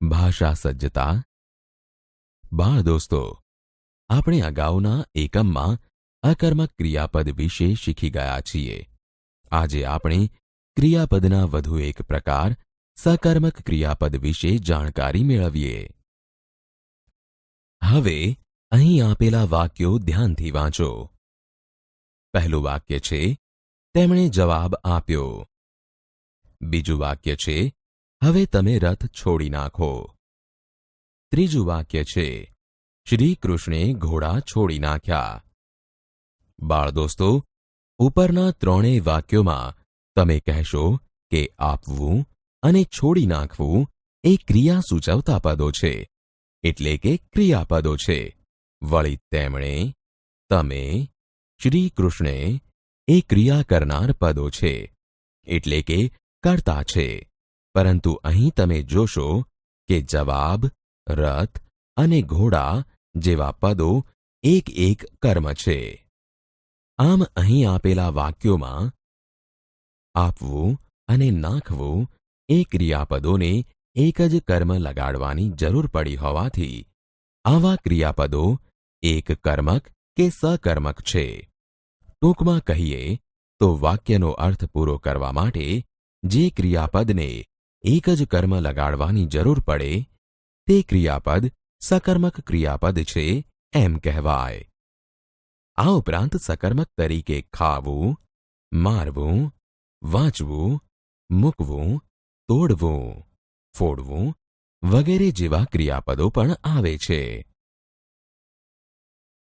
ભાષા સજ્જતા. બાળ દોસ્તો, આપણે અગાઉના એકમમાં અકર્મક ક્રિયાપદ વિશે શીખી ગયા છીએ. આજે આપણે ક્રિયાપદના વધુ એક પ્રકાર સકર્મક ક્રિયાપદ વિશે જાણકારી મેળવીએ. હવે અહીં આપેલા વાક્યો ધ્યાનથી વાંચો. પહેલું વાક્ય છે, તેમણે જવાબ આપ્યો. બીજું વાક્ય છે, હવે તમે રથ છોડી નાખો. ત્રીજું વાક્ય છે, શ્રી કૃષ્ણે ઘોડા છોડી નાખ્યા. બાળ દોસ્તો, ઉપરના ત્રણેય વાક્યોમાં તમે કહેશો કે આપવું અને છોડી નાખવું એ ક્રિયા સૂચવતા પદો છે, એટલે કે ક્રિયાપદો છે. વળી તેમણે, તમે, શ્રી કૃષ્ણે એ ક્રિયા કરનાર પદો છે, એટલે કે કર્તા છે. પરંતુ અહીં તમે જોશો કે જવાબ, રથ અને ઘોડા જેવા પદો એક એક કર્મ છે. આમ અહીં આપેલા વાક્યોમાં આપવું અને નાખવું એ ક્રિયાપદોને એક જ કર્મ લગાડવાની જરૂર પડી હોવાથી આવા ક્રિયાપદો એક કર્મક કે સકર્મક છે. ટૂંકમાં કહીએ તો વાક્યનો અર્થ પૂરો કરવા માટે જે ક્રિયાપદને એક જ કર્મ લગાડવાની જરૂર પડે તે ક્રિયાપદ સકર્મક ક્રિયાપદ છે એમ કહેવાય. આ ઉપરાંત સકર્મક તરીકે ખાવું, મારવું, વાંચવું, મૂકવું, તોડવું, ફોડવું વગેરે જેવા ક્રિયાપદો પણ આવે છે.